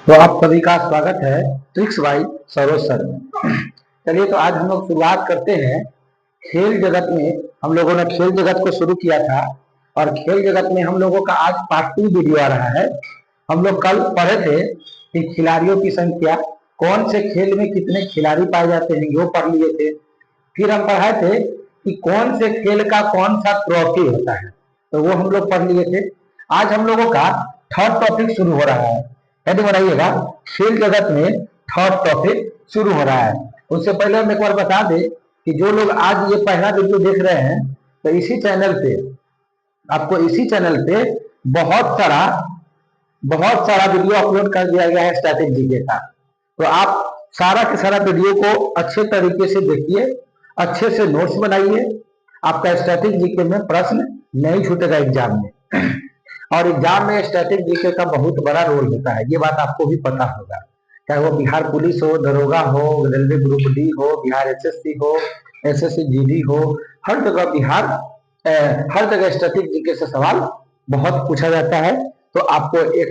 तो आप सभी का स्वागत है ट्रिक्स बाई सरोज सर में। चलिए तो आज हम लोग शुरुआत करते हैं। खेल जगत में हम लोगों ने खेल जगत को शुरू किया था और खेल जगत में हम लोगों का आज पार्ट 2 वीडियो आ रहा है। हम लोग कल पढ़े थे कि खिलाड़ियों की संख्या, कौन से खेल में कितने खिलाड़ी पाए जाते हैं, वो पढ़ लिए थे। फिर हम पढ़ाए थे कि कौन से खेल का कौन सा ट्रॉफी होता है, तो वो हम लोग पढ़ लिए थे। आज हम लोगों का थर्ड टॉपिक शुरू हो रहा है। हेडिंग बनाइएगा, खेल जगत में थर्ड टॉपिक शुरू हो रहा है। उससे पहले हम एक बार बता दें कि जो लोग आज ये पहला वीडियो देख रहे हैं, तो इसी चैनल पे आपको बहुत सारा वीडियो अपलोड कर दिया गया है स्टैटिक जीके का। तो आप सारा के सारा वीडियो को अच्छे तरीके से देखिए, अच्छे से नोट्स बनाइए। आपका स्टैटिक जीके में प्रश्न नहीं छूटेगा एग्जाम में। और एग्जाम में स्टैटिक जीके का बहुत बड़ा रोल होता है, ये बात आपको भी पता होगा। चाहे वो बिहार पुलिस हो, दरोगा हो, रेलवे ग्रुप डी हो, बिहार एसएससी हो, एसएससी जीडी हो, हर जगह स्टैटिक जीके से सवाल बहुत पूछा जाता है। तो आपको ये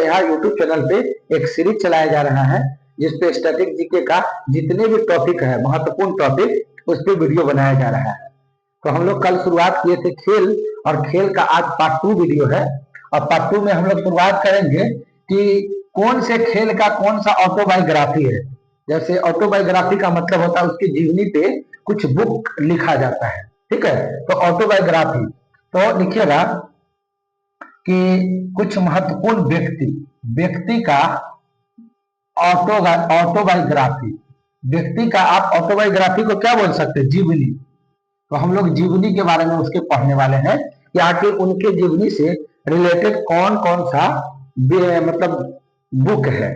यहाँ यूट्यूब चैनल पे एक सीरीज चलाया जा रहा है जिसपे स्टैटिक जीके का जितने भी टॉपिक है, महत्वपूर्ण टॉपिक, उस पर वीडियो बनाया जा रहा है। तो हम लोग कल शुरुआत किए थे खेल, और खेल का आज पार्ट 2 वीडियो है। और पार्ट 2 में हम लोग शुरुआत करेंगे कि कौन से खेल का कौन सा ऑटोबायोग्राफी है। जैसे ऑटोबायोग्राफी का मतलब होता है उसकी जीवनी पे कुछ बुक लिखा जाता है, ठीक है। तो ऑटोबायोग्राफी तो लिखिएगा कि कुछ महत्वपूर्ण व्यक्ति का ऑटोबायोग्राफी। व्यक्ति का आप ऑटोबायोग्राफी को क्या बोल सकते हैं? जीवनी। तो हम लोग जीवनी के बारे में उसके पढ़ने वाले हैं कि आखिर उनके जीवनी से रिलेटेड कौन कौन सा मतलब बुक है।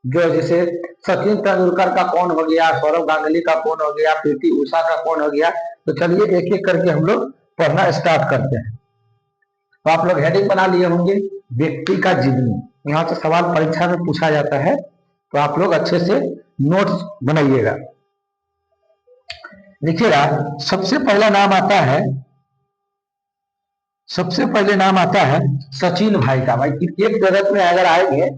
जो जैसे सचिन तेंदुलकर का कौन हो गया, सौरव गांगुली का कौन हो गया, पीटी उषा का कौन हो गया। तो चलिए एक एक करके हम लोग पढ़ना स्टार्ट करते हैं। तो आप लोग हेडिंग बना लिए होंगे, व्यक्ति का जीवनी। यहाँ से सवाल परीक्षा में पूछा जाता है, तो आप लोग अच्छे से नोट्स बनाइएगा। देखिएगा, सबसे पहले नाम आता है सचिन भाई का। भाई क्रिकेट जगत में अगर आएंगे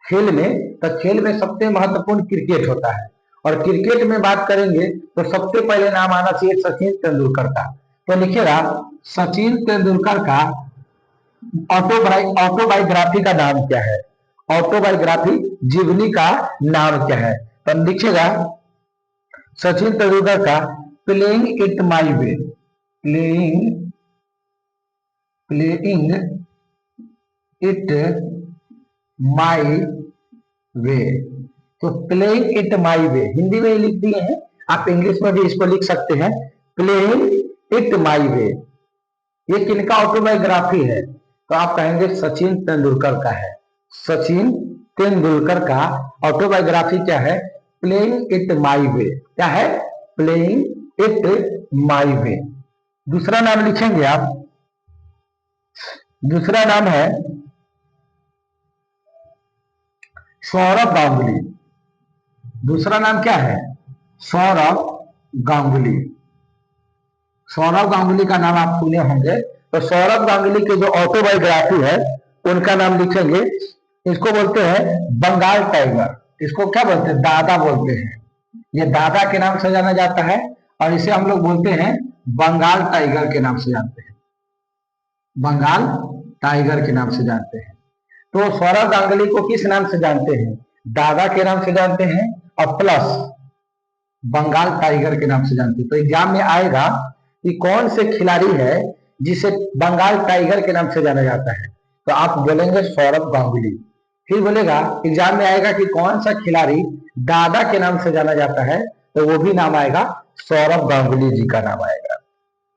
खेल में, तो खेल में सबसे महत्वपूर्ण क्रिकेट होता है। और क्रिकेट में बात करेंगे तो सबसे पहले नाम आना चाहिए सचिन तेंदुलकर का। तो लिखिएगा, सचिन तेंदुलकर का ऑटोबायोग्राफी का नाम क्या है? ऑटोबायोग्राफी जीवनी का नाम क्या है? तो लिखिएगा, सचिन तेंदुलकर का playing it my way. Playing it my way. तो playing it my way Hindi में लिख दिए हैं, आप इंग्लिश में भी इसको लिख सकते हैं, प्लेइंग इट माई वे। ये किनका ऑटोबायोग्राफी है? तो आप कहेंगे सचिन तेंदुलकर का है। सचिन तेंदुलकर का ऑटोबायोग्राफी क्या है? प्लेइंग इट माई वे। क्या है? प्लेइंग इट माई वे। दूसरा नाम लिखेंगे आप, दूसरा नाम है सौरव गांगुली। दूसरा नाम क्या है? सौरव गांगुली। सौरव गांगुली का नाम आप सुने होंगे। तो सौरव गांगुली के जो ऑटोबायोग्राफी है उनका नाम लिखेंगे। इसको बोलते हैं बंगाल टाइगर। इसको क्या बोलते हैं? दादा बोलते हैं। ये दादा के नाम से जाना जाता है, और इसे हम लोग बोलते हैं बंगाल टाइगर के नाम से जानते हैं। बंगाल टाइगर के नाम से जानते हैं। तो सौरव गांगुली को किस नाम से जानते हैं? दादा के नाम से जानते हैं, और प्लस बंगाल टाइगर के नाम से जानते हैं। तो एग्जाम में आएगा कि कौन से खिलाड़ी है जिसे बंगाल टाइगर के नाम से जाना जाता है, तो आप बोलेंगे सौरव गांगुली। फिर बोलेगा, एग्जाम में आएगा कि कौन सा खिलाड़ी दादा के नाम से जाना जाता है, तो वो भी नाम आएगा सौरव गांगुली जी का नाम आएगा।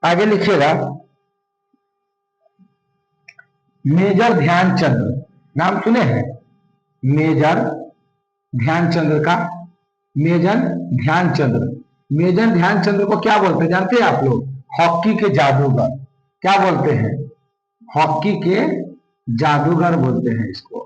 आगे लिखिएगा, मेजर ध्यानचंद। नाम सुने हैं मेजर ध्यानचंद्र का? मेजर ध्यानचंद्र को क्या बोलते हैं जानते हैं आप लोग? हॉकी के जादूगर। क्या बोलते हैं? हॉकी के जादूगर बोलते हैं इसको,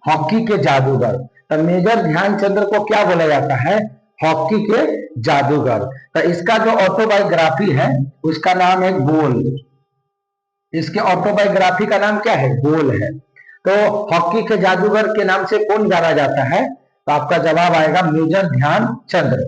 हॉकी के जादूगर। तो मेजर ध्यानचंद्र को क्या बोला जाता है? हॉकी के जादूगर। तो इसका जो ऑटोबायोग्राफी है उसका नाम है गोल। इसके ऑटोबायोग्राफी का नाम क्या है? गोल है। तो हॉकी के जादूगर के नाम से कौन जाना जाता है? तो आपका जवाब आएगा major Dhyanchandra.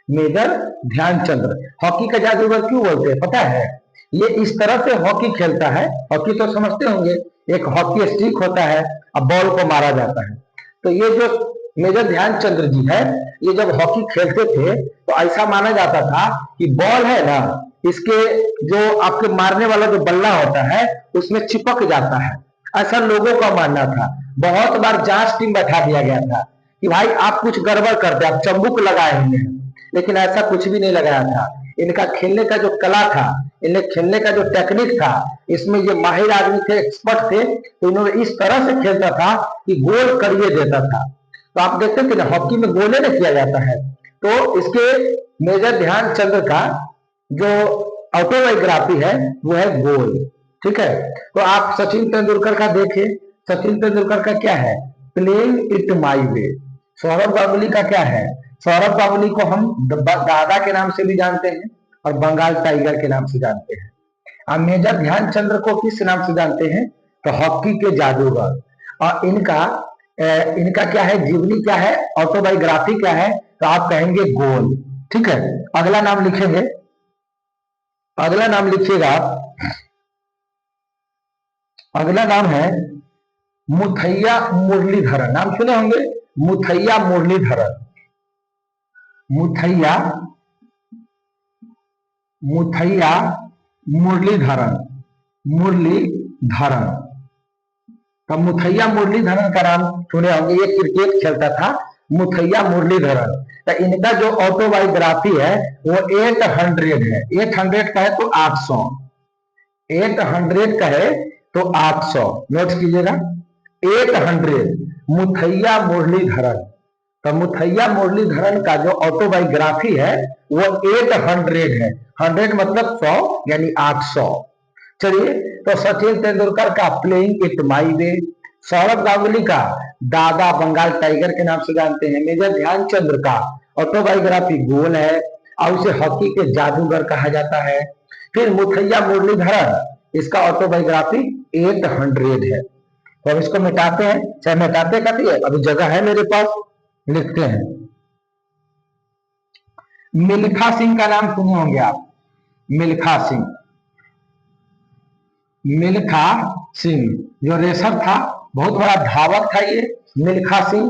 Major Dhyanchandra. Hockey का जादूगर क्यों बोलते हैं पता है? ये इस तरह से हॉकी खेलता है, हॉकी तो समझते होंगे, एक हॉकी स्टिक होता है, अब बॉल को मारा जाता है। तो ये जो मेजर ध्यानचंद्र जी है, ये जब हॉकी खेलते थे तो ऐसा माना जाता था कि बॉल है ना, इसके जो आपके मारने वाला जो बल्ला होता है उसमें चिपक जाता है, ऐसा लोगों का मानना था। बहुत बार जांच टीम बैठा दिया गया था कि भाई आप कुछ गड़बड़ करते, आप चंबुक लगाए हुए हैं, लेकिन ऐसा कुछ भी नहीं लगाया था। इनका खेलने का जो कला था, इन्हें खेलने का जो टेक्निक था, इसमें ये माहिर आदमी थे, एक्सपर्ट थे, तो इन्होंने इस तरह से खेलता था कि गोल करिए देता था। तो आप देखते थे ना हॉकी में गोले नहीं किया जाता है, तो इसके मेजर ध्यानचंद्र का जो ऑटोबायोग्राफी है वो है गोल। ठीक है, तो आप सचिन तेंदुलकर का देखें, सचिन तेंदुलकर का क्या है? प्लेइंग इट माई वे। सौरभ गांगुली का क्या है? सौरभ गांगुली को हम दादा के नाम से भी जानते हैं और बंगाल टाइगर के नाम से जानते हैं। अब मेजर ध्यानचंद्र को किस नाम से जानते हैं? तो हॉकी के जादूगर। और इनका क्या है, जीवनी क्या है, ऑटोबायोग्राफी क्या है? तो आप कहेंगे गोल। ठीक है, अगला नाम लिखेंगे, अगला नाम लिखिएगा, अगला नाम है मुथैया मुरलीधरन। नाम सुने होंगे, मुथैया मुरलीधरन। मुथैया मुथैया मुरलीधरन, मुरलीधरन। तो मुथैया मुरलीधरन का नाम सुने होंगे, ये क्रिकेट खेलता था, मुथैया मुरलीधरन। तो इनका जो ऑटोबायोग्राफी है वो 800 है। 800 का है तो 800, 800 का है तो 800, नोट कीजिएगा। 800 मुथैया मुरलीधरन। तो मुथैया मुरलीधरन का जो ऑटोबायोग्राफी है वो 800 है। 100 मतलब 100, यानी 800। चलिए, तो सचिन तेंदुलकर का प्लेइंग इट माई वे, सौरभ गांगुली का दादा बंगाल टाइगर के नाम से जानते हैं, मेजर ध्यानचंद्र का ऑटोबायोग्राफी गोल है और उसे हॉकी के जादूगर कहा जाता है। फिर मुथैया मुरलीधरन, इसका ऑटोबायोग्राफी 800 है। तो अब इसको मिटाते हैं, चाहे मिटाते कभी है, अभी जगह है मेरे पास, लिखते हैं। मिल्खा सिंह का नाम सुने होंगे आप, मिल्खा सिंह। मिल्खा सिंह जो रेसर था, बहुत बड़ा धावक था ये मिल्खा सिंह।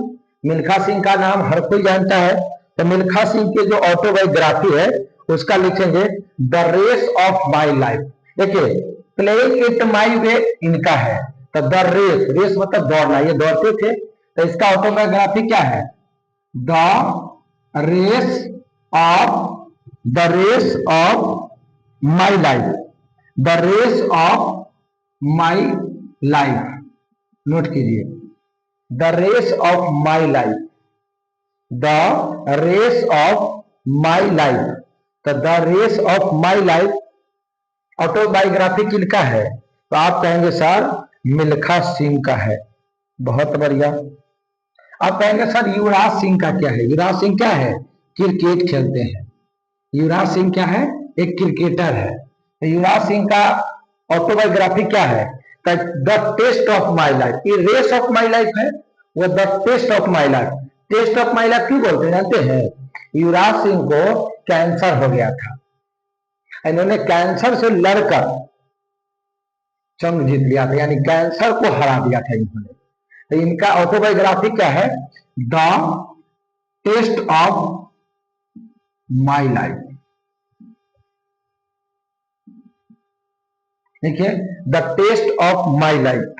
मिल्खा सिंह का नाम हर कोई जानता है। तो मिल्खा सिंह के जो ऑटोबायोग्राफी है उसका लिखेंगे the race of my life. देखिए, प्लेइंग इट माई वे इनका है, तो द रेस, रेस मतलब दौड़ना, ये दौड़ते थे, तो इसका ऑटोबायोग्राफी क्या है? The race of, the race of my life, the race of my life. Note कीजिए, the race of my life, the race of my life. तो the race of my life autobiography किनका है? तो आप कहेंगे sir Milkha Singh का है। बहुत बढ़िया। आप कहेंगे सर युवराज सिंह का क्या है? युवराज सिंह क्या है? क्रिकेट खेलते हैं। युवराज सिंह क्या है? एक क्रिकेटर है। तो युवराज सिंह का ऑटोबायोग्राफी क्या है? The test of my life. ये रेस ऑफ माई लाइफ है, वो the test of my life. Test of my life क्यों बोलते हैं जानते हैं? युवराज सिंह को कैंसर हो गया था, इन्होंने कैंसर से लड़कर जंग जीत लिया था, यानी कैंसर को हरा दिया था इन्होंने। तो इनका ऑटोबायोग्राफी क्या है? The test of my life. देखिए, the test of my life.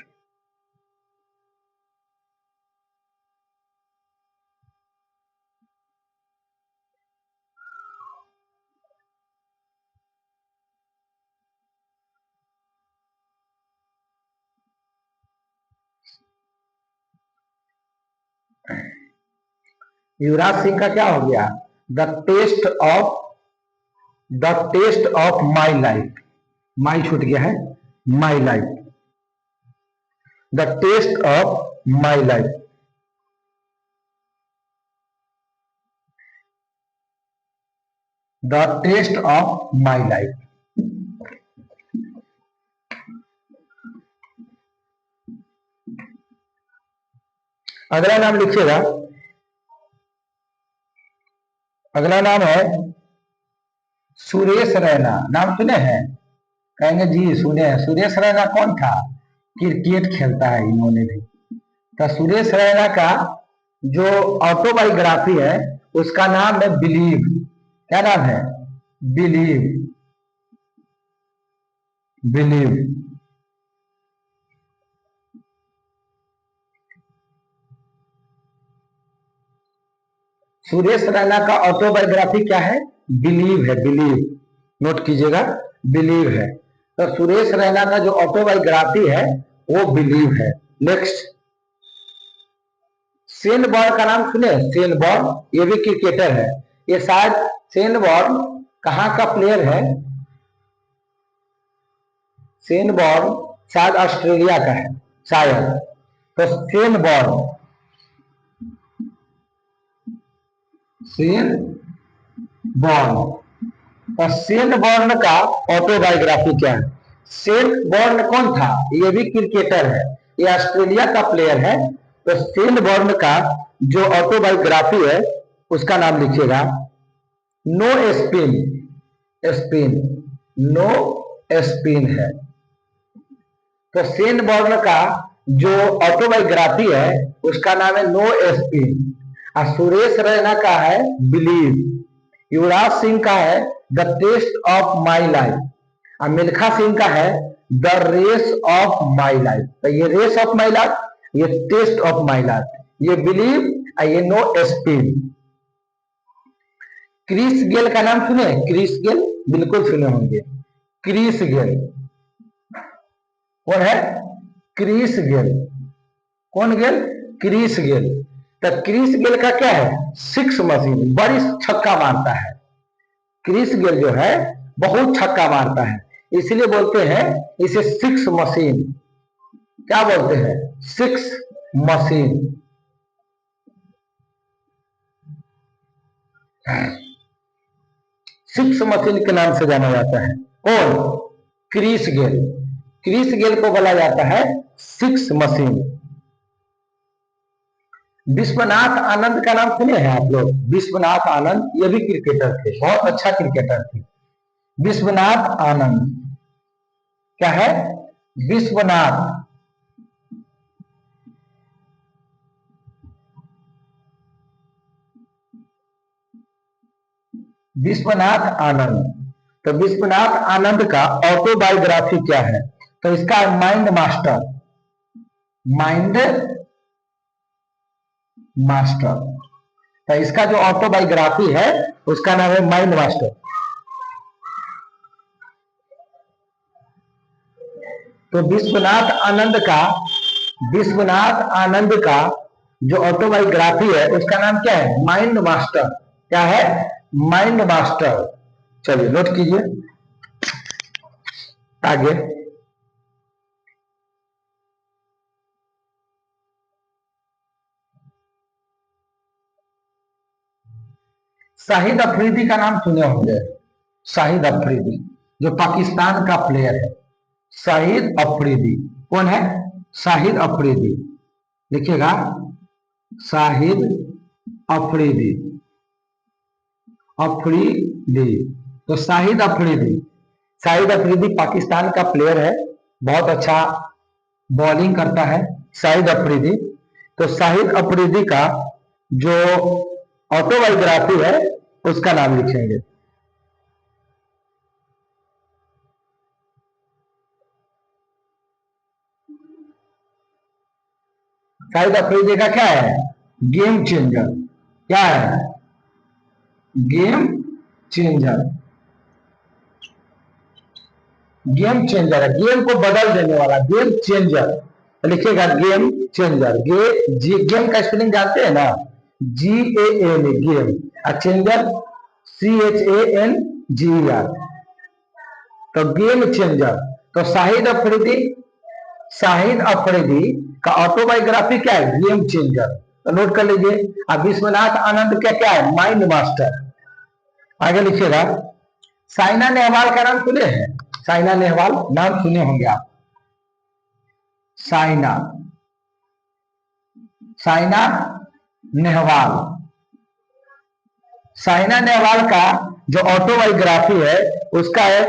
Yuvraj Singh का क्या हो गया? The test of, the test of my life. My छूट गया है, my life, the test of my life. The test of my life. अगला नाम लिखिएगा, अगला नाम है सुरेश रैना। नाम सुने हैं? कहेंगे जी सुने हैं। सुरेश रैना कौन था? क्रिकेट खेलता है इन्होंने भी। तो सुरेश रैना का जो ऑटोबायोग्राफी है उसका नाम है बिलीव। क्या नाम है? बिलीव। बिलीव। सुरेश रैना का ऑटोबायोग्राफी क्या है? बिलीव है। बिलीव नोट कीजिएगा, बिलीव है। तो सुरेश रैना का जो ऑटोबायोग्राफी है वो बिलीव है। नेक्स्ट, शेन वॉर्न का नाम सुने? शेन वॉर्न ये भी क्रिकेटर है। ये शायद शेन वॉर्न कहाँ का प्लेयर है? शेन वॉर्न शायद ऑस्ट्रेलिया का है शायद। तो शेन वॉर्न, शेन वॉर्न, और शेन वॉर्न का ऑटोबायोग्राफी क्या है? शेन वॉर्न कौन था? ये भी क्रिकेटर है, ये ऑस्ट्रेलिया का प्लेयर है। तो शेन वॉर्न का जो ऑटोबायोग्राफी है उसका नाम लिखिएगा no spin. Spin, no spin है। तो शेन वॉर्न का जो ऑटोबायोग्राफी है उसका नाम है नो स्पिन। और सुरेश रैना का है बिलीव। युवराज सिंह का है the test of my life. और मिल्खा सिंह का है the race of my life. तो ये रेस ऑफ माई लाइफ, ये टेस्ट ऑफ माई लाइफ, ये बिलीव और ये नो स्पिन। क्रिस गेल का नाम सुने? क्रिस गेल बिल्कुल सुने होंगे। क्रिस गेल कौन है? Chris Gayle. कौन गेल? Chris Gayle. तो क्रिस गेल का क्या है? सिक्स मशीन, बड़ी छक्का मारता है। क्रिस गेल जो है बहुत छक्का मारता है, इसलिए बोलते हैं इसे सिक्स मशीन। क्या बोलते हैं? Six machine. सिक्स मशीन के नाम से जाना जाता है। कौन? Chris Gayle. क्रिस गेल को बोला जाता है सिक्स मशीन। विश्वनाथ आनंद का नाम सुने हैं आप लोग? विश्वनाथ आनंद ये भी क्रिकेटर थे, बहुत अच्छा क्रिकेटर थे। विश्वनाथ आनंद क्या है? विश्वनाथ, विश्वनाथ आनंद। तो विश्वनाथ आनंद का ऑटोबायोग्राफी क्या है? तो इसका माइंड मास्टर। Mind master. तो इसका जो ऑटोबायोग्राफी है उसका नाम है माइंड मास्टर। तो विश्वनाथ आनंद का जो ऑटोबायोग्राफी है उसका नाम क्या है? Mind master. क्या है? Mind master. चलिए नोट कीजिए आगे। शाहिद अफरीदी का नाम सुने होंगे। शाहिद अफरीदी जो पाकिस्तान का प्लेयर है। शाहिद अफरीदी कौन है? शाहिद अफरीदी लिखिएगा, शाहिद अफरीदी। अफरीदी, तो शाहिद अफरीदी, शाहिद अफरीदी पाकिस्तान का प्लेयर है, बहुत अच्छा बॉलिंग करता है शाहिद अफरीदी। तो शाहिद अफरीदी का जो ऑटोबायोग्राफी है उसका नाम लिखेंगे। शाहिद अफरीदी का क्या है? Game changer. क्या है? Game changer. गेम चेंजर है, गेम को बदल देने वाला, गेम चेंजर। तो लिखिएगा गेम चेंजर। गेम का स्पेलिंग जानते हैं ना? GAM, game. और चेंजर CHANGER। तो गेम चेंजर। तो शाहिद अफरीदी का ऑटोबायोग्राफी क्या है? Game changer. तो नोट कर लीजिए। अब विश्वनाथ आनंद का क्या है? Mind master. आगे लिखिएगा, साइना नेहवाल का नाम सुने हैं? साइना नेहवाल नाम सुने होंगे आप। साइना, साइना नेहवाल। साइना नेहवाल का जो ऑटोबायोग्राफी है उसका है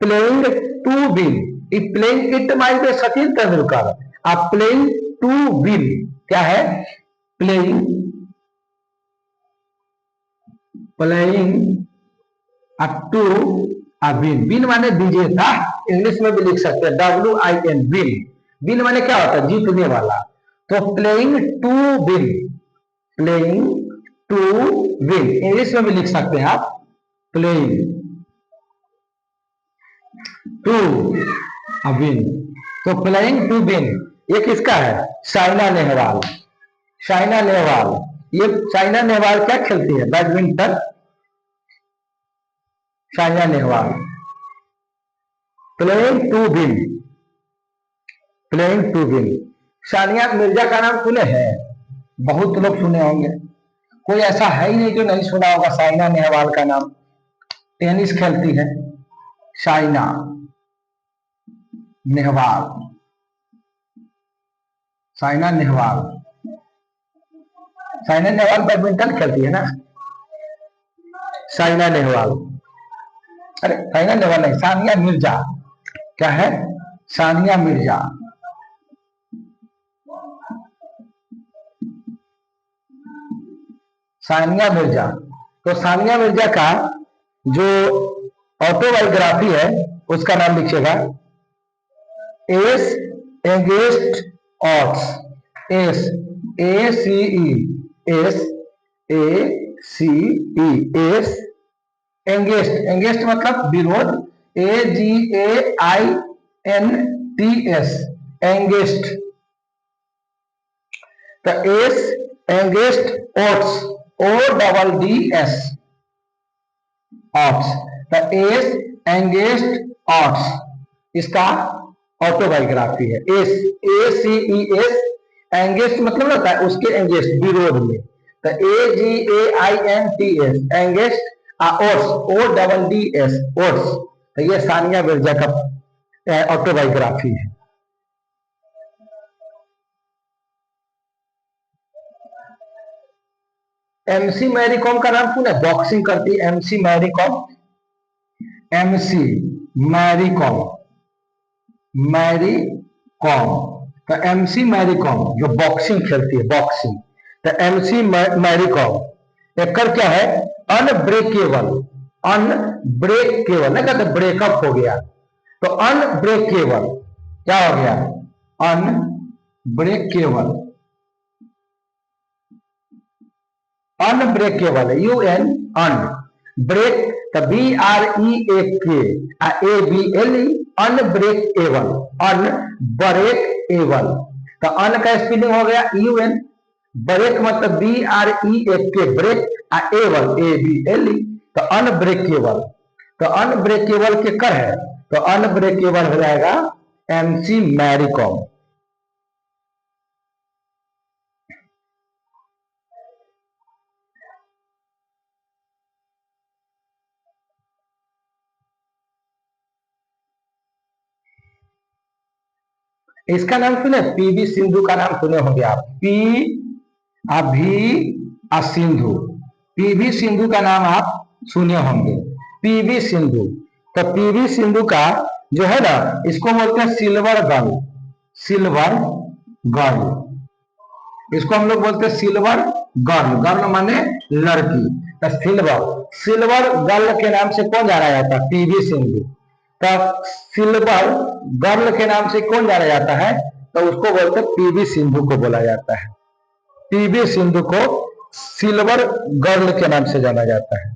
playing to win. Playing it might be Sachin Tendulkar. आप प्लेइंग टू विन क्या है? Playing to win. विन माने विजेता, इंग्लिश में भी लिख सकते हैं WIN विन। विन माने क्या होता है? जीतने वाला। तो playing to win, playing to win English में भी लिख सकते हैं आप प्लेइंग टू विन। तो प्लेइंग टू विन ये किसका है? साइना नेहवाल। साइना नेहवाल, ये साइना नेहवाल क्या खेलती है? Badminton. Saina Nehwal playing to win, playing to win. Sania Mirza का नाम सुने हैं? बहुत लोग सुने होंगे, कोई ऐसा है ही नहीं जो नहीं सुना होगा साइना नेहवाल का नाम। टेनिस खेलती है साइना नेहवाल। साइना नेहवाल, साइना नेहवाल बैडमिंटन खेलती है ना? साइना नेहवाल, अरे साइना नेहवाल नहीं, सानिया मिर्जा। क्या है? सानिया मिर्जा। सानिया मिर्जा। तो सानिया मिर्जा का जो ऑटोबायोग्राफी है उसका नाम लिखिएगा ace against odds. Ace ACE, ace ACE, ace against. Against मतलब विरोध, AGAINTS एंगेस्ट। तो ace against odds, ODDS odds. तो एस एंगेस्ट ऑड्स इसका ऑटोबायोग्राफी है। एस ACES एंगेस्ट मतलब होता है उसके एंगेस्ट विरोध में। तो AGAINTS against odds, ODDS odds. तो ये सानिया मिर्जा का ऑटोबायोग्राफी है। MC मैरी कॉम का नाम सुना? बॉक्सिंग करती है MC मैरी कॉम। MC मैरी कॉम, मैरी कॉम। तो MC मैरी कॉम जो बॉक्सिंग खेलती है, बॉक्सिंग। तो MC मैरी कॉम एक क्या है? अनब्रेकेबल। अनब्रेकेबल नहीं कहते ब्रेकअप हो गया, तो अनब्रेकेबल क्या हो गया? अनब्रेकेबल। अनब्रेकेबल है UN अन, ब्रेक तो BREAK ABLE अनब्रेकेबल, अनब्रेकेबल। तो अन का स्पेलिंग हो गया UN, ब्रेक मतलब BREAK ब्रेक, एबल ABLE। तो अनब्रेकेबल, तो अनब्रेकेबल के कर है, तो अनब्रेकेबल हो जाएगा MC मैरी कॉम। इसका नाम सुने? PV सिंधु का नाम सुने होंगे आप। सिंधु, PV सिंधु का नाम आप सुने होंगे, PV सिंधु। तो PV सिंधु का जो है ना इसको बोलते हैं सिल्वर गर्ल। सिल्वर गर्ल, इसको हम लोग बोलते हैं सिल्वर गर्ल। गर्ल माने लड़की। तो सिल्वर गर्ल के नाम से कौन जाना जाता है? PV सिंधु। तो सिल्वर गर्ल के नाम से कौन जाना जाता है? तो उसको बोलते हैं PV सिंधु को बोला जाता है। PV सिंधु को सिल्वर गर्ल के नाम से जाना जाता है।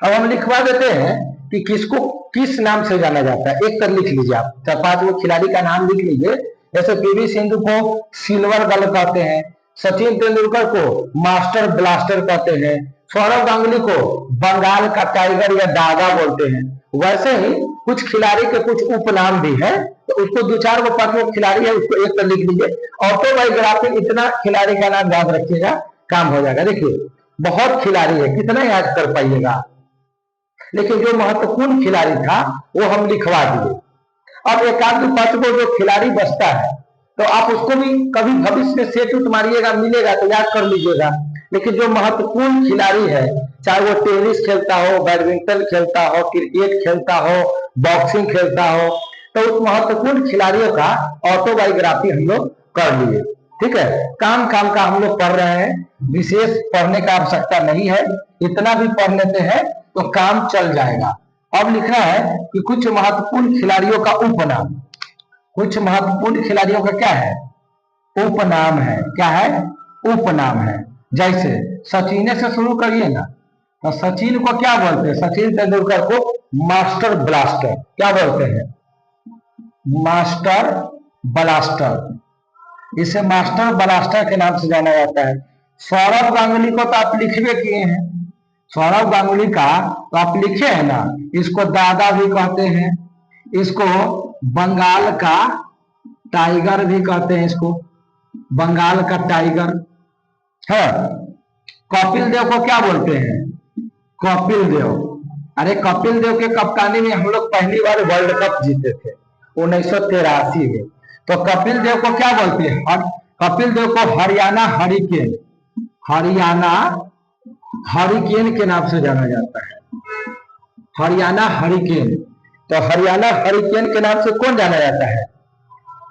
अब हम लिखवा देते हैं कि किसको किस नाम से जाना जाता है। एक कर लिख लीजिए आप, 4-5 वो खिलाड़ी का नाम लिख लीजिए। जैसे PV सिंधु को सिल्वर गर्ल कहते हैं, सचिन तेंदुलकर को मास्टर ब्लास्टर कहते हैं, सौरव गांगुली को बंगाल का टाइगर या दागा बोलते हैं। वैसे ही कुछ खिलाड़ी के कुछ उपनाम भी है, तो उसको 2-4 वो 5 वो खिलाड़ी है उसको एक कर लिख लीजिए। ऑटोबायोग्राफी इतना खिलाड़ी का नाम याद रखिएगा, काम हो जाएगा। देखिए बहुत खिलाड़ी है, कितना याद कर पाइएगा? लेकिन जो महत्वपूर्ण खिलाड़ी था वो हम लिखवा दिए। अब एक आध पांच को जो खिलाड़ी बचता है तो आप उसको भी कभी भविष्य में सेट उठ मारिएगा, मिलेगा तो याद कर लीजिएगा। लेकिन जो महत्वपूर्ण खिलाड़ी है, चाहे वो टेनिस खेलता हो, बैडमिंटन खेलता हो, क्रिकेट खेलता हो, बॉक्सिंग खेलता हो, तो उस महत्वपूर्ण खिलाड़ियों का ऑटोबायोग्राफी हम लोग कर लिए। ठीक है, काम काम का हम लोग पढ़ रहे हैं, विशेष पढ़ने का आवश्यकता नहीं है, इतना भी पढ़ लेते हैं तो काम चल जाएगा। अब लिखना है कि कुछ महत्वपूर्ण खिलाड़ियों का उपनाम। कुछ महत्वपूर्ण खिलाड़ियों का क्या है? उपनाम है। क्या है? उपनाम है। जैसे सचिन से शुरू करिए ना, तो सचिन को क्या बोलते हैं? सचिन तेंदुलकर को मास्टर ब्लास्टर क्या बोलते हैं? Master blaster. इसे मास्टर ब्लास्टर के नाम से जाना जाता है। सौरव गांगुली को तो आप लिखवे किए हैं, सौरव गांगुली का तो आप लिखे हैं ना, इसको दादा भी कहते हैं, इसको बंगाल का टाइगर भी कहते हैं, इसको बंगाल का टाइगर है। कपिल देव को क्या बोलते हैं? कपिल देव। अरे कपिल देव के कप्तानी में हम लोग पहली बार वर्ल्ड कप जीते थे 1983 में। तो कपिल देव को क्या बोलते हैं? कपिल देव को हरियाणा हरिकेन, हरियाणा हरिकेन के नाम से जाना जाता है। हरियाणा हरिकेन। तो हरियाणा हरिकेन के नाम से कौन जाना जाता है?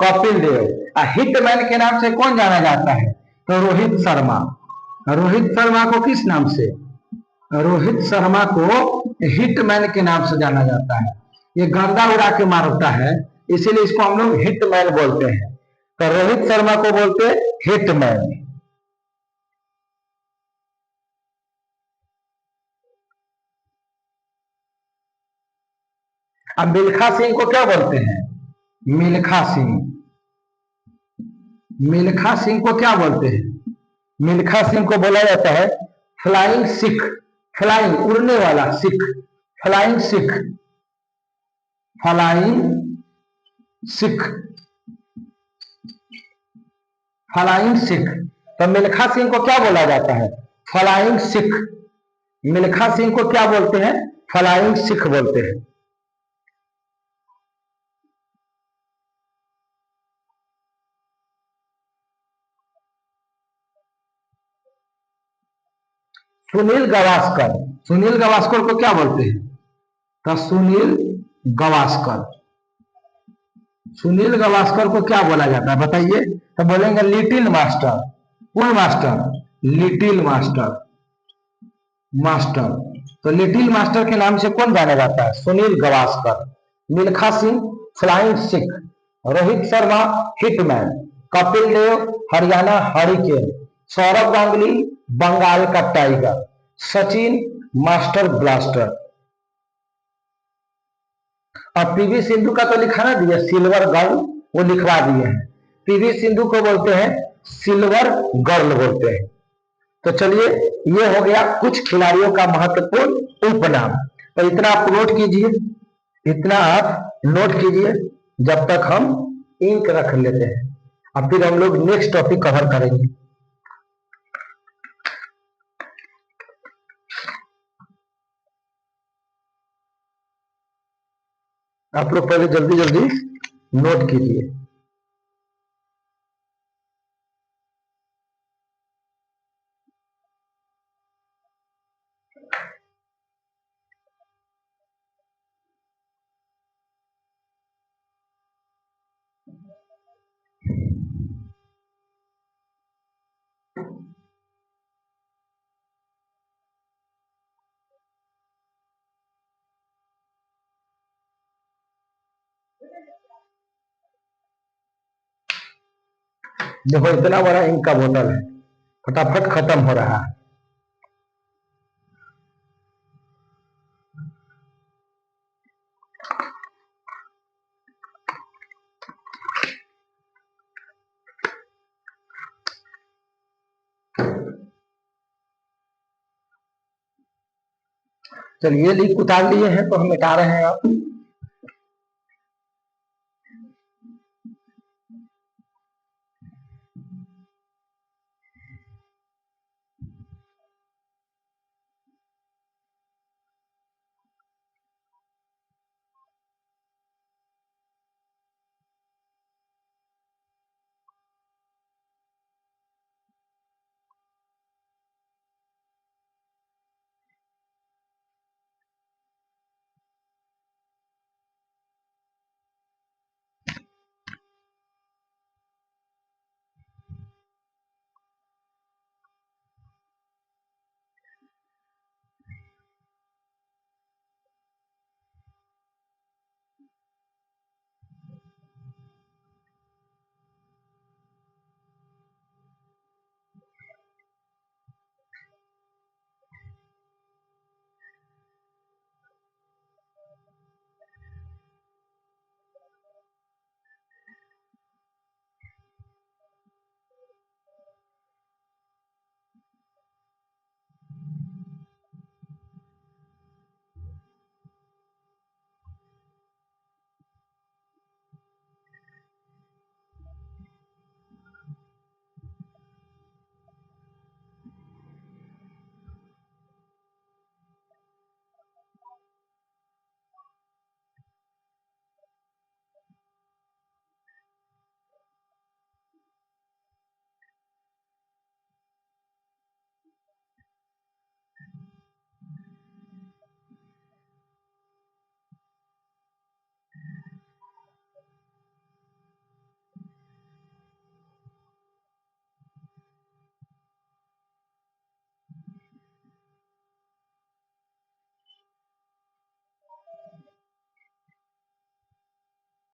कपिल देव। हिटमैन के नाम से कौन जाना जाता है? तो रोहित शर्मा। रोहित शर्मा को किस नाम से? रोहित शर्मा को हिटमैन के नाम से जाना जाता है। ये गर्दा उड़ा के मारता है, इसीलिए इसको हम लोग हिटमैन बोलते हैं। तो रोहित शर्मा को बोलते हैं हिटमैन। अब मिल्खा सिंह को क्या बोलते हैं? मिल्खा सिंह। मिल्खा सिंह को क्या बोलते हैं? मिल्खा सिंह को बोला जाता है फ्लाइंग सिख। फ्लाइंग उड़ने वाला Sikh, flying Sikh, flying Sikh, flying Sikh. तो मिल्खा सिंह को क्या बोला जाता है? फ्लाइंग सिख। मिल्खा सिंह को क्या बोलते हैं? फ्लाइंग सिख बोलते हैं। सुनील गावस्कर। सुनील गावस्कर को क्या बोलते हैं? तो सुनील गावस्कर। सुनील गावस्कर को क्या बोला जाता है बताइए? तो बोलेंगे लिटिल मास्टर। कौन मास्टर? Little master, master. तो लिटिल मास्टर के नाम से कौन जाना जाता है? Sunil Gavaskar. Milkha Singh flying Sikh, Rohit Sharma hitman, Kapil Dev Haryana hurricane, Saurav Ganguly Bengal का टाइगर, सचिन मास्टर ब्लास्टर। और पीवी सिंधु का तो लिखा ना दिया सिल्वर गर्ल, वो लिखवा दिए हैं। पीवी सिंधु को बोलते हैं सिल्वर गर्ल बोलते हैं। तो चलिए, ये हो गया कुछ खिलाड़ियों का महत्वपूर्ण उपनाम। तो इतना आप नोट कीजिए, इतना आप नोट कीजिए, जब तक हम इंक रख लेते हैं। अब फिर हम लोग नेक्स्ट टॉपिक कवर करेंगे। आप लोग पहले जल्दी जल्दी नोट कीजिए। देखो इतना बड़ा इंक का बोतल है, फटाफट खत्म हो रहा है। चलिए लिख उतार लिए हैं तो हम मिटा रहे हैं। आप